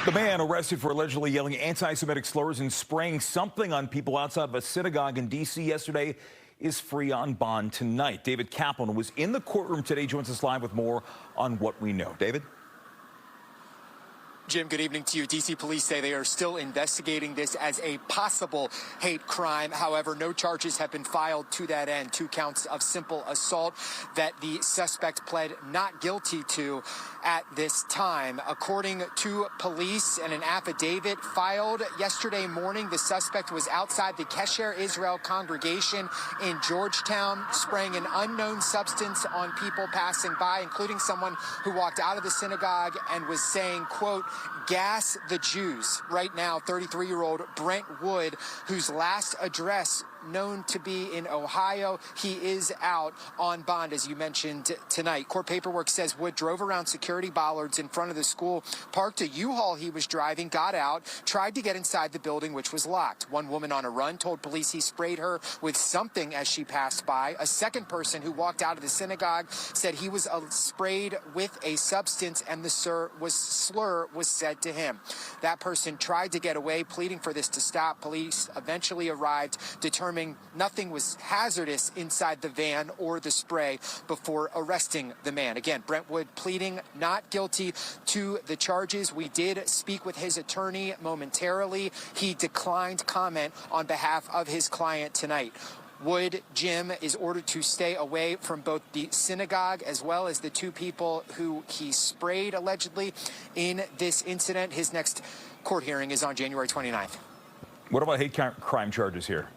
The man arrested for allegedly yelling anti-Semitic slurs and spraying something on people outside of a synagogue in D.C. yesterday is free on bond tonight. David Kaplan was in the courtroom today, joins us live with more on what we know. David? Jim, good evening to you. D.C. police say they are still investigating this as a possible hate crime. However, no charges have been filed to that end. 2 counts of simple assault that the suspect pled not guilty to at this time. According to police and an affidavit filed yesterday morning, the suspect was outside the Kesher Israel congregation in Georgetown, spraying an unknown substance on people passing by, including someone who walked out of the synagogue and was saying, quote, "Gas the Jews." Right now, 33-year-old Brent Wood, whose last address known to be in Ohio, he is out on bond, as you mentioned tonight. Court paperwork says Wood drove around security bollards in front of the school, parked a U-Haul he was driving, got out, tried to get inside the building, which was locked. One woman on a run told police he sprayed her with something as she passed by. A second person who walked out of the synagogue said he was sprayed with a substance, and the slur was said to him. That person tried to get away, pleading for this to stop. Police eventually arrived, determining nothing was hazardous inside the van or the spray before arresting the man. Again, Brent Wood pleading not guilty to the charges. We did speak with his attorney momentarily. He declined comment on behalf of his client tonight. Wood, Jim, is ordered to stay away from both the synagogue as well as the 2 people who he sprayed allegedly in this incident. His next court hearing is on January 29th. What about hate crime charges here?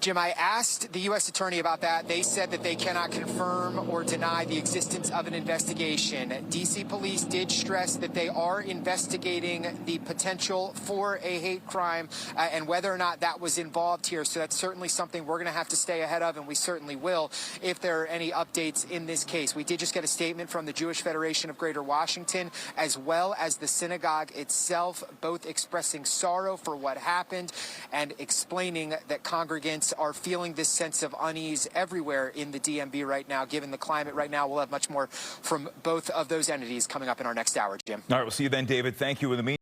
Jim, I asked the U.S. Attorney about that. They said that they cannot confirm or deny the existence of an investigation. D.C. police did stress that they are investigating the potential for a hate crime and whether or not that was involved here. So that's certainly something we're going to have to stay ahead of, and we certainly will if there are any updates in this case. We did just get a statement from the Jewish Federation of Greater Washington as well as the synagogue itself, both expressing sorrow for what happened and explaining that congregants are feeling this sense of unease everywhere in the DMV right now. Given the climate right now, we'll have much more from both of those entities coming up in our next hour, Jim. All right, we'll see you then, David. Thank you. In the meantime,